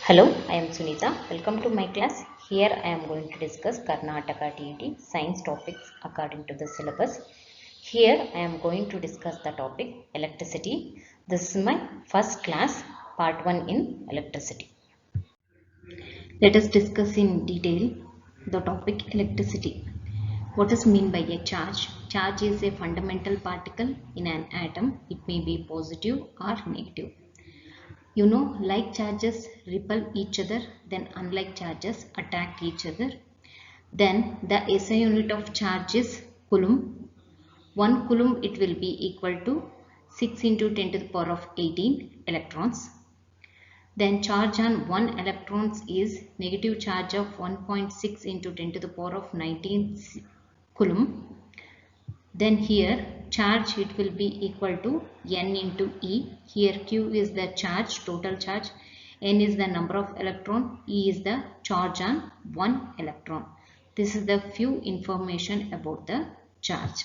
Hello, I am Sunita. Welcome to my class. Here I am going to discuss Karnataka TET science topics according to the syllabus. Here I am going to discuss the topic electricity. This is my first class, part 1 in electricity. Let us discuss in detail the topic electricity. What is meant by a charge? Charge is a fundamental particle in an atom. It may be positive or negative. You know, like charges repel each other, then unlike charges attract each other. Then the SI unit of charge is coulomb. 1 coulomb it will be equal to 6 into 10 to the power of 18 electrons. Then charge on 1 electrons is negative charge of 1.6 into 10 to the power of 19 coulomb. Then here charge it will be equal to N into E. Here Q is the charge, total charge. N is the number of electron. E is the charge on 1 electron. This is the few information about the charge.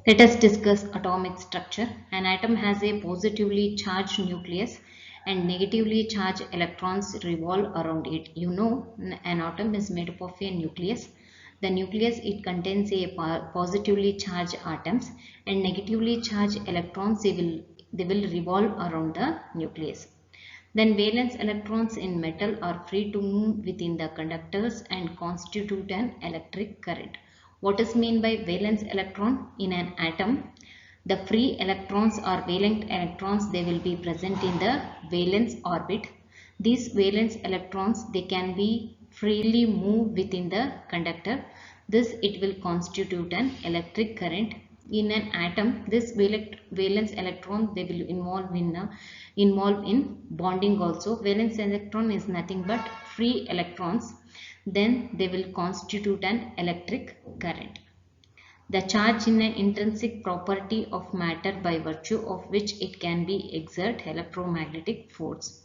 Let us discuss atomic structure. An atom has a positively charged nucleus and negatively charged electrons revolve around it. You know, an atom is made up of a nucleus. The nucleus it contains a positively charged atoms and negatively charged electrons they will revolve around the nucleus. Then valence electrons in metal are free to move within the conductors and constitute an electric current. What is meant by valence electron in an atom? The free electrons or valent electrons they will be present in the valence orbit. These valence electrons they can be freely move within the conductor. This it will constitute an electric current. In an atom, this valence electron they will involve in bonding also. Valence electron is nothing but free electrons. Then they will constitute an electric current. The charge is an intrinsic property of matter by virtue of which it can be exert electromagnetic force.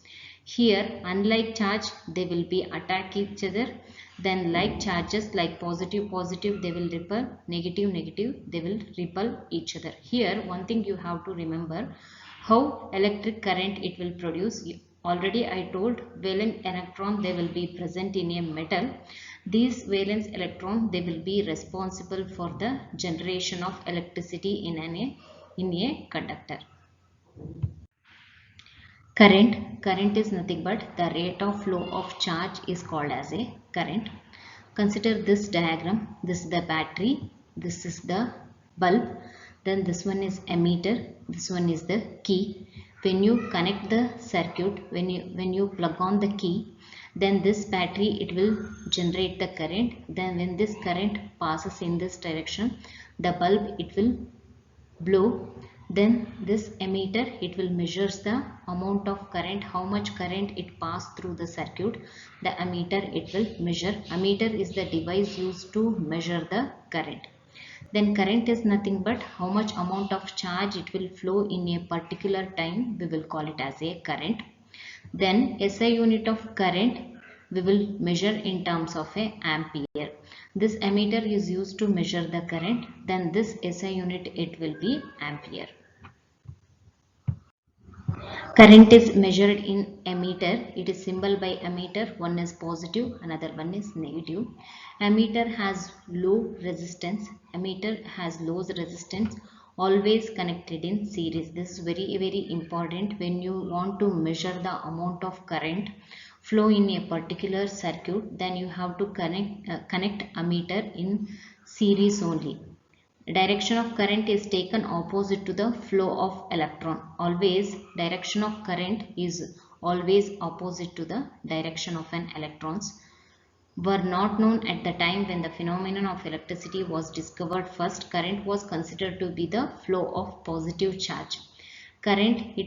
Here, unlike charge, they will be attack each other. Then like charges like positive, positive, they will repel, negative, negative, they will repel each other. Here, one thing you have to remember, how electric current it will produce. Already I told valence electron they will be present in a metal. These valence electron they will be responsible for the generation of electricity in a conductor. Current is nothing but the rate of flow of charge is called as a current. Consider this diagram. This is the battery. This is the bulb. Then this one is ammeter. This one is the key. When you connect the circuit, when you plug on the key, then this battery it will generate the current. Then when this current passes in this direction, the bulb it will blow. Then this ammeter it will measures the amount of current, how much current it passed through the circuit. The ammeter it will measure. Ammeter is the device used to measure the current. Then current is nothing but how much amount of charge it will flow in a particular time. We will call it as a current. Then SI unit of current we will measure in terms of a ampere. This ammeter is used to measure the current. Then this SI unit it will be ampere. Current is measured in ammeter. It is symbol by ammeter. One is positive, another one is negative. Ammeter has low resistance. Ammeter has low resistance. Always connected in series. This is very important when you want to measure the amount of current flow in a particular circuit. Then you have to connect ammeter in series only. Direction of current is taken opposite to the flow of electron. Always direction of current is always opposite to the direction of an electrons. Were not known at the time when the phenomenon of electricity was discovered first. Current was considered to be the flow of positive charge. Current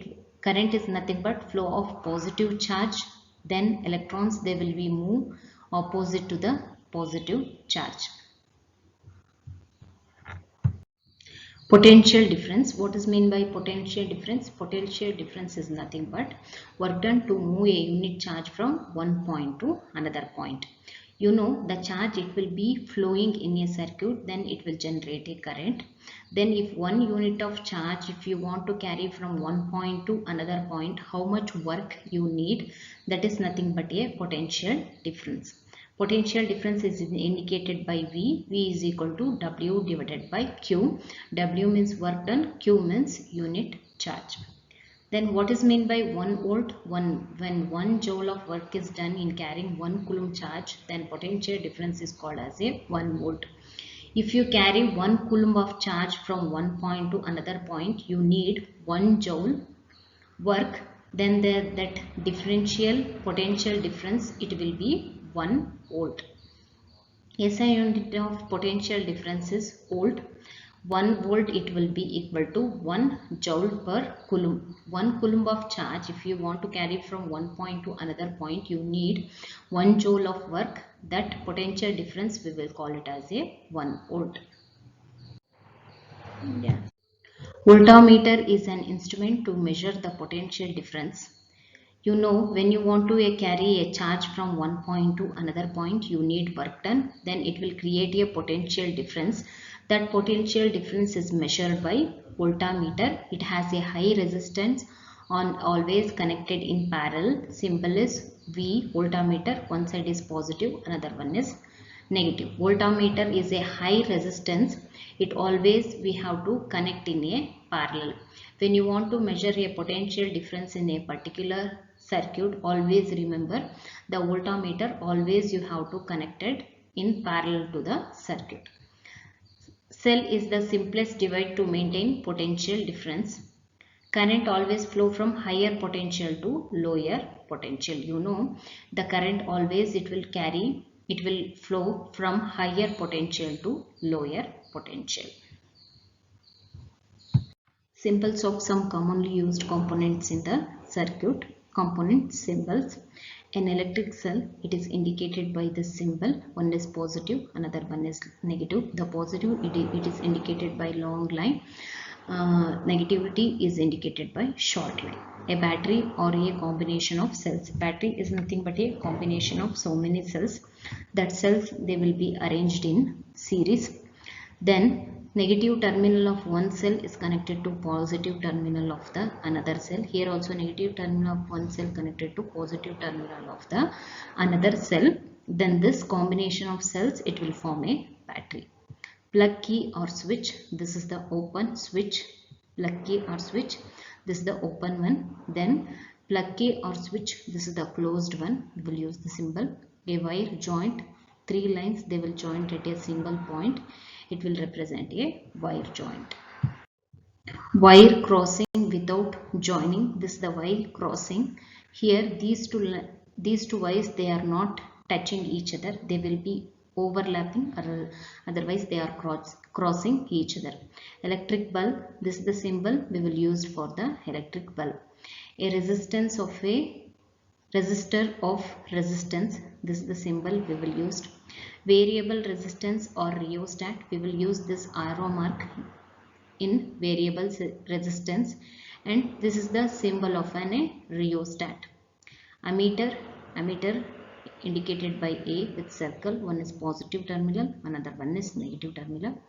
is nothing but flow of positive charge. Then electrons they will be moved opposite to the positive charge. Potential difference. What is meant by potential difference? Potential difference is nothing but work done to move a unit charge from one point to another point. You know the charge, it will be flowing in a circuit, then it will generate a current. Then if 1 unit of charge, if you want to carry from one point to another point, how much work you need, that is nothing but a potential difference. Potential difference is indicated by V. V is equal to W divided by Q. W means work done, Q means unit charge. Then what is meant by 1 volt? When 1 joule of work is done in carrying 1 coulomb charge, then potential difference is called as a 1 volt. If you carry 1 coulomb of charge from one point to another point, you need 1 joule work. Then that differential potential difference, it will be 1 volt. SI unit of potential difference is volt. 1 volt, it will be equal to 1 joule per coulomb. 1 coulomb of charge, if you want to carry from one point to another point, you need 1 joule of work. That potential difference, we will call it as a 1 volt. Yeah. Voltmeter is an instrument to measure the potential difference. You know, when you want to carry a charge from one point to another point, you need work done. Then it will create a potential difference. That potential difference is measured by voltmeter. It has a high resistance on always connected in parallel. Symbol is V voltmeter. One side is positive, another one is negative. Voltmeter is a high resistance. It always we have to connect in a parallel. When you want to measure a potential difference in a particular circuit, always remember the voltmeter, always you have to connect it in parallel to the circuit. Cell is the simplest device to maintain potential difference. Current always flow from higher potential to lower potential. You know, the current always it will flow from higher potential to lower potential. Symbols of some commonly used components in the circuit. Component symbols. An electric cell, it is indicated by the symbol. One is positive, another one is negative. The positive, it is indicated by long line. Negativity is indicated by short line. A battery or a combination of cells. Battery is nothing but a combination of so many cells. That cells, they will be arranged in series. Then negative terminal of one cell is connected to positive terminal of the another cell. Here also negative terminal of one cell connected to positive terminal of the another cell. Then this combination of cells, it will form a battery. Plug key or switch, this is the open switch. Plug key or switch, this is the open one. Then plug key or switch, this is the closed one. We will use the symbol. A wire joint, 3 lines, they will join at a single point. It will represent a wire joint. Wire crossing without joining, this is the wire crossing. Here these two wires, they are not touching each other, they will be overlapping, or otherwise they are crossing each other. Electric bulb, this is the symbol we will use for the electric bulb. A resistance of a resistor of resistance, this is the symbol we will use. Variable resistance or rheostat, we will use this arrow mark in variable resistance, and this is the symbol of a rheostat. Ammeter indicated by A with circle. One is positive terminal, another one is negative terminal.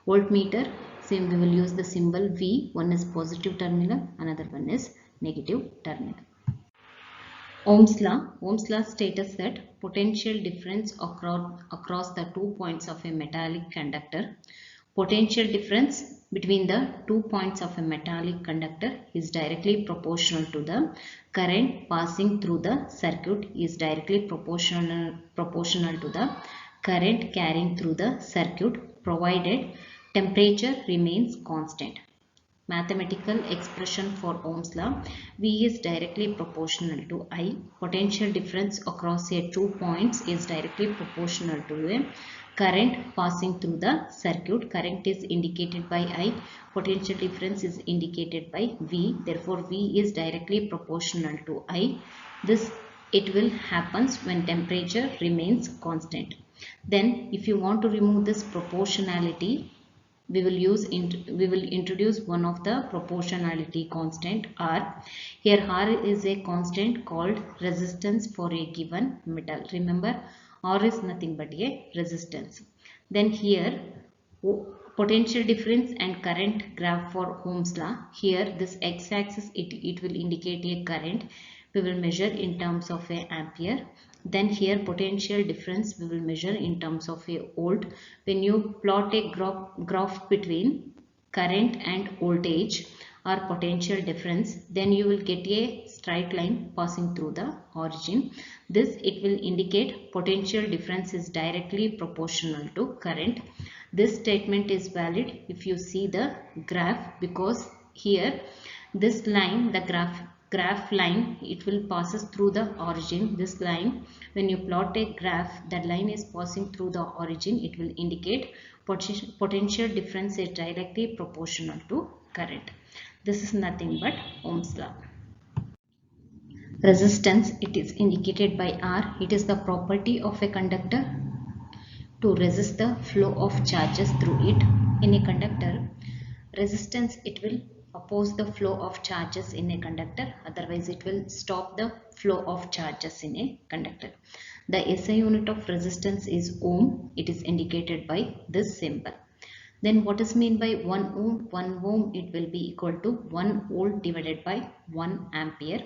Voltmeter, same we will use the symbol V. One is positive terminal, another one is negative terminal. Ohm's law states that potential difference across the 2 points of a metallic conductor. Potential difference between the 2 points of a metallic conductor is directly proportional to the current passing through the circuit is directly proportional to the current carrying through the circuit, provided temperature remains constant. Mathematical expression for Ohm's law, V is directly proportional to I. Potential difference across a 2 points is directly proportional to a current passing through the circuit. Current is indicated by I. Potential difference is indicated by V. Therefore, V is directly proportional to I. This it will happens when temperature remains constant. Then, if you want to remove this proportionality, we will introduce one of the proportionality constant R. Here R is a constant called resistance for a given metal. Remember, R is nothing but a resistance. Then here potential difference and current graph for Ohm's law. Here this x-axis it will indicate a current we will measure in terms of a ampere. Then here potential difference we will measure in terms of a volt. When you plot a graph between current and voltage or potential difference, then you will get a straight line passing through the origin. This it will indicate potential difference is directly proportional to current. This statement is valid if you see the graph, because here this line, the graph line, it will passes through the origin. This line, when you plot a graph, that line is passing through the origin, it will indicate potential difference is directly proportional to current. This is nothing but Ohm's law. Resistance, it is indicated by R. It is the property of a conductor to resist the flow of charges through it. In a conductor, resistance, it will oppose the flow of charges in a conductor, otherwise it will stop the flow of charges in a conductor. The SI unit of resistance is ohm. It is indicated by this symbol. Then what is meant by 1 ohm? 1 ohm, it will be equal to 1 volt divided by 1 ampere.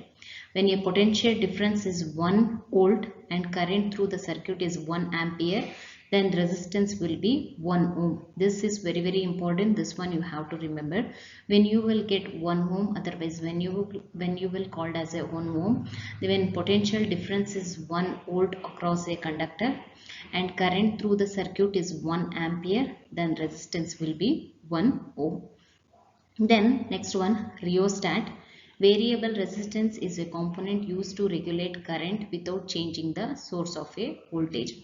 When a potential difference is 1 volt and current through the circuit is 1 ampere, then resistance will be 1 ohm. This is very, very important. This one you have to remember. When you will get 1 ohm, otherwise when you will called as a 1 ohm, when potential difference is 1 volt across a conductor and current through the circuit is 1 ampere, then resistance will be 1 ohm. Then next one, rheostat. Variable resistance is a component used to regulate current without changing the source of a voltage.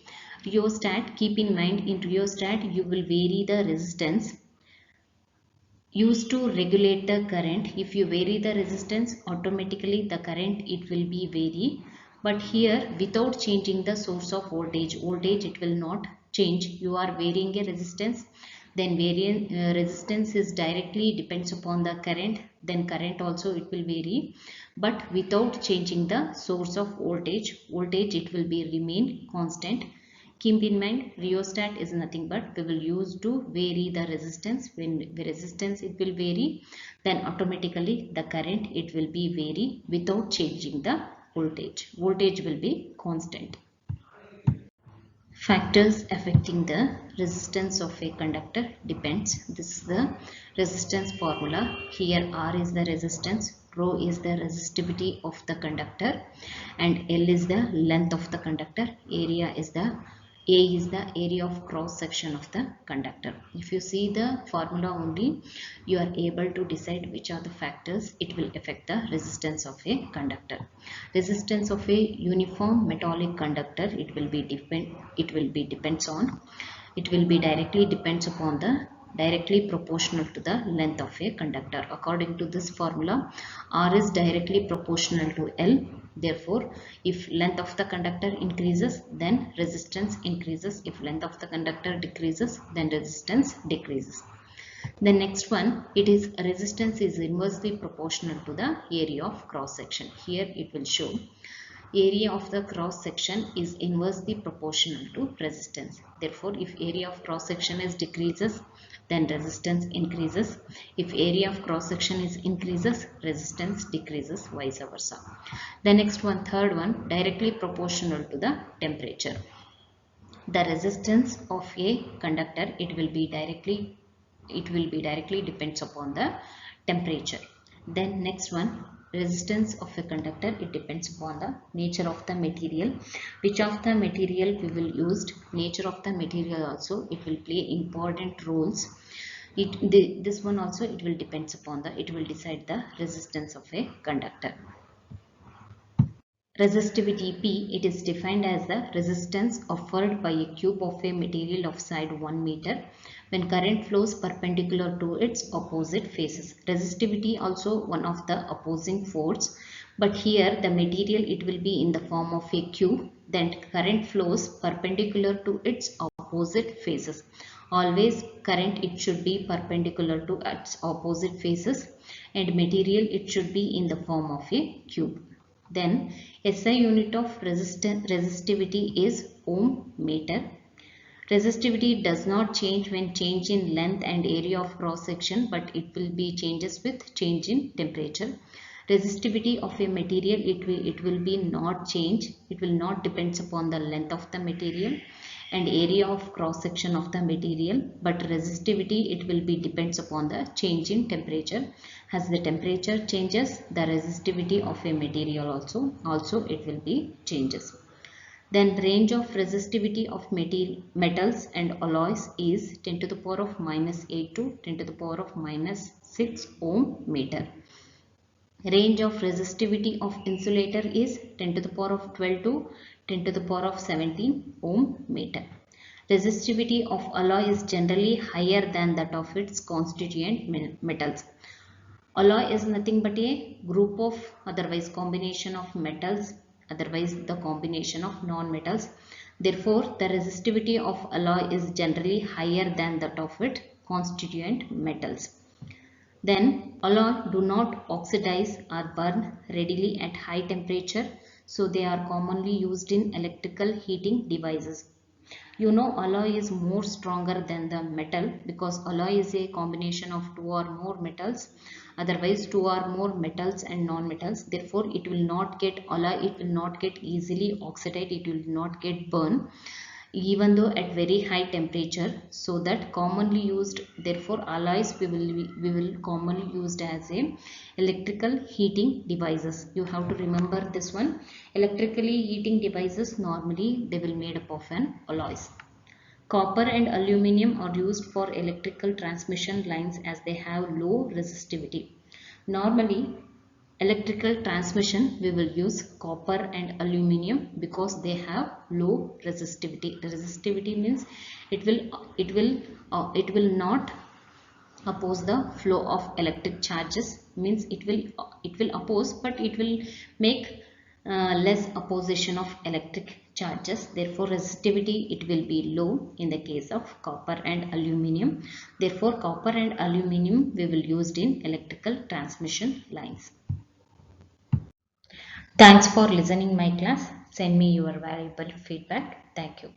Rheostat, keep in mind, in rheostat you will vary the resistance used to regulate the current. If you vary the resistance, automatically the current it will be vary. But here without changing the source of voltage, it will not change. You are varying a resistance, then resistance is directly depends upon the current, then current also it will vary. But without changing the source of voltage, it will be remain constant. Keep in mind, rheostat is nothing but we will use to vary the resistance. When the resistance it will vary, then automatically the current it will be vary without changing the voltage. Voltage will be constant. Factors affecting the resistance of a conductor depends. This is the resistance formula. Here R is the resistance, rho is the resistivity of the conductor, and L is the length of the conductor. Area is the A is the area of cross section of the conductor. If you see the formula only, you are able to decide which are the factors it will affect the resistance of a conductor. Resistance of a uniform metallic conductor, it will be directly proportional to the length of a conductor. According to this formula, R is directly proportional to L. Therefore, if length of the conductor increases, then resistance increases. If length of the conductor decreases, then resistance decreases. The next one, it is resistance is inversely proportional to the area of cross section. Here it will show area of the cross section is inversely proportional to resistance. Therefore, if area of cross section is decreases, then resistance increases. If area of cross section is increases, resistance decreases, vice versa. The next one, third one, directly proportional to the temperature. The resistance of a conductor, it will be directly depends upon the temperature. Then next one, resistance of a conductor, it depends upon the nature of the material. Which of the material we will use, nature of the material also it will play important roles. This one also it will decide the resistance of a conductor. Resistivity P, it is defined as the resistance offered by a cube of a material of side 1 meter when current flows perpendicular to its opposite faces. Resistivity also one of the opposing force, but here the material it will be in the form of a cube, then current flows perpendicular to its opposite faces. Always current it should be perpendicular to its opposite faces, and material it should be in the form of a cube. Then SI unit of resistivity is ohm meter. Resistivity does not change when change in length and area of cross section, but it will be changes with change in temperature. Resistivity of a material, it will be not change. It will not depends upon the length of the material and area of cross section of the material, but resistivity it will be depends upon the change in temperature. As the temperature changes, the resistivity of a material also it will be changes. Then range of resistivity of metals and alloys is 10 to the power of minus 8 to 10 to the power of minus 6 ohm meter. Range of resistivity of insulator is 10 to the power of 12 to 10 to the power of 17 ohm meter. Resistivity of alloy is generally higher than that of its constituent metals. Alloy is nothing but a group of otherwise combination of metals, otherwise the combination of non-metals. Therefore, the resistivity of alloy is generally higher than that of its constituent metals. Then alloy do not oxidize or burn readily at high temperature, so they are commonly used in electrical heating devices. You know, alloy is more stronger than the metal because alloy is a combination of two or more metals, otherwise two or more metals and non-metals. Therefore it will not get alloy, it will not get easily oxidate, it will not get burn even though at very high temperature. So that commonly used, therefore alloys we will commonly used as a electrical heating devices. You have to remember this one. Electrically heating devices normally they will made up of an alloys. Copper and aluminum are used for electrical transmission lines as they have low resistivity. Normally, electrical transmission we will use copper and aluminum because they have low resistivity. Resistivity means it will not oppose the flow of electric charges, means it will oppose but it will make less opposition of electric charges. Therefore resistivity it will be low in the case of copper and aluminum. Therefore copper and aluminum we will used in electrical transmission lines. Thanks for listening my class. Send me your valuable feedback. Thank you.